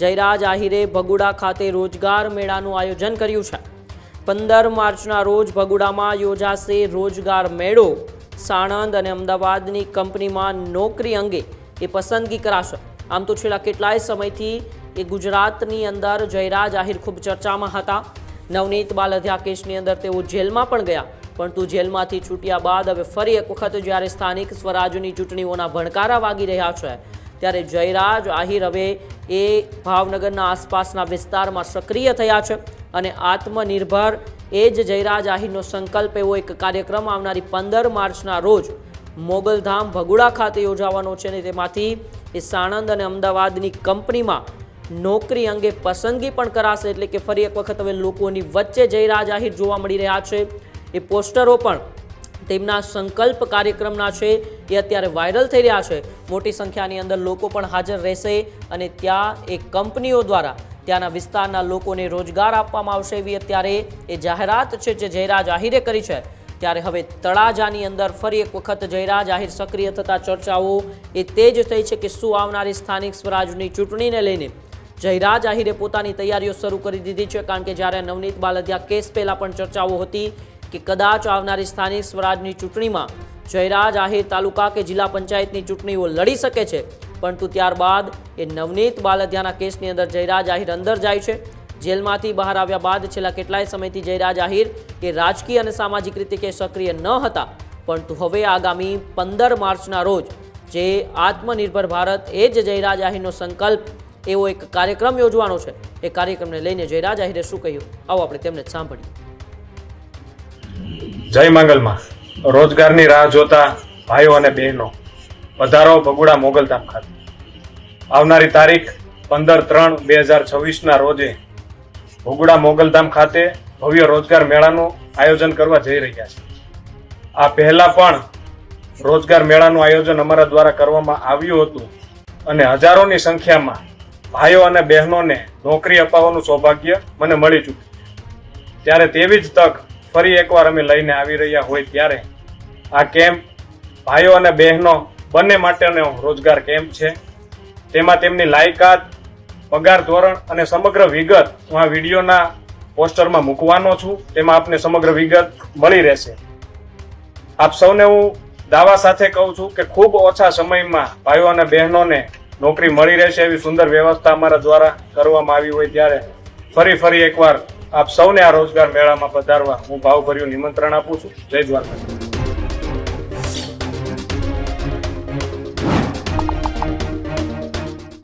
જયરાજ આહિરે ભગુડા ખાતે રોજગાર મેળાનું આયોજન કર્યું છે। 15 માર્ચના રોજ ભગુડામાં યોજાશે રોજગાર મેળો। સાણંદ અને અમદાવાદની કંપનીમાં નોકરી અંગે એ પસંદગી કરાશે। આમ તો છેલ્લા કેટલાય સમયથી એ ગુજરાતની અંદર જયરાજ આહિર ખૂબ ચર્ચામાં હતા। નવનીત બાલધિયા કેસની અંદર તેઓ જેલમાં પણ ગયા, પરંતુ જેલમાંથી છૂટ્યા બાદ હવે ફરી એક વખત જ્યારે સ્થાનિક સ્વરાજની ચૂંટણીઓના ભણકારા વાગી રહ્યા છે, ત્યારે જયરાજ આહિર હવે એ ભાવનગરના આસપાસના વિસ્તારમાં સક્રિય થયા છે અને આત્મનિર્ભર એ જ જયરાજ આહિરનો સંકલ્પ એવો એક કાર્યક્રમ આવનારી 15 માર્ચના રોજ મોગલધામ ભગુડા ખાતે યોજાવાનો છે અને તેમાંથી એ સાણંદ અને અમદાવાદની કંપનીમાં નોકરી અંગે પસંદગી પણ કરાશે। એટલે કે ફરી એક વખત હવે લોકોની વચ્ચે જયરાજ આહિર જોવા મળી રહ્યા છે। એ પોસ્ટરો પણ તેમના સંકલ્પ કાર્યક્રમના છે એ અત્યારે વાયરલ થઈ રહ્યા છે। મોટી સંખ્યાની અંદર લોકો પણ હાજર રહેશે અને ત્યાં એ કંપનીઓ દ્વારા ત્યાંના વિસ્તારના લોકોને રોજગાર આપવામાં આવશે એવી અત્યારે એ જાહેરાત છે જે જયરાજ આહિરે કરી છે। ત્યારે હવે તળાજાની અંદર ફરી એક વખત જયરાજ આહિર સક્રિય થતા ચર્ચાઓ એ તેજ થઈ છે કે શું આવનારી સ્થાનિક સ્વરાજની ચૂંટણીને લઈને જયરાજ આહિરે પોતાની તૈયારીઓ શરૂ કરી દીધી છે। કારણ કે જ્યારે નવનીત બાલધિયા કેસ પહેલાં પણ ચર્ચાઓ હતી કે કદાચ આવનારી સ્થાનિક સ્વરાજની ચૂંટણીમાં જયરાજ આહિર તાલુકા કે જિલ્લા પંચાયતની ચૂંટણીઓ લડી શકે છે, પરંતુ ત્યારબાદ એ નવનીત બાલધિયાના કેસની અંદર જયરાજ આહિર અંદર જાય છે। જેલમાંથી બહાર આવ્યા બાદ છેલ્લા કેટલાય સમયથી જયરાજ આહિર એ રાજકીય અને સામાજિક રીતે કે સક્રિય ન હતા, પરંતુ હવે આગામી 15 માર્ચના રોજ જે આત્મનિર્ભર ભારત એ જ જયરાજ આહિરનો સંકલ્પ એવો એક કાર્યક્રમ યોજવાનો છે। એ કાર્યક્રમને લઈને જયરાજ આહિરે શું કહ્યું, આવો આપણે તેમને જ સાંભળીએ। જય મંગલમાં। રોજગારની રાહ જોતા ભાઈઓ અને બહેનો પધારો ભગુડા મોગલધામ ખાતે। આવનારી તારીખ 15/3/2026ના રોજે ભગુડા મોગલધામ ખાતે ભવ્ય રોજગાર મેળાનું આયોજન કરવા જઈ રહ્યા છે। આ પહેલા પણ રોજગાર મેળાનું આયોજન અમારા દ્વારા કરવામાં આવ્યું હતું અને હજારોની સંખ્યામાં ભાઈઓ અને બહેનોને નોકરી અપાવવાનું સૌભાગ્ય મને મળી ચૂક્યું છે। ત્યારે તેવી જ તક ફરી એકવાર અમે લઈને આવી રહ્યા હોય ત્યારે આ કેમ્પ ભાઈઓ અને બહેનો બંને માટેનો રોજગાર કેમ્પ છે। તેમાં તેમની લાયકાત, પગાર ધોરણ અને સમગ્ર વિગત હું આ વિડીયોના પોસ્ટરમાં મૂકવાનો છું। તેમાં આપને સમગ્ર વિગત મળી રહેશે। આપ સૌને હું દાવા સાથે કહું છું કે ખૂબ ઓછા સમયમાં ભાઈઓ અને બહેનોને નોકરી મળી રહેશે એવી સુંદર વ્યવસ્થા અમારા દ્વારા કરવામાં આવી હોય ત્યારે ફરી એકવાર આપ સૌને આ રોજગાર મેળામાં પધારવા હું ભાવભર્યું નિમંત્રણ આપું છું। જય દ્વારકા।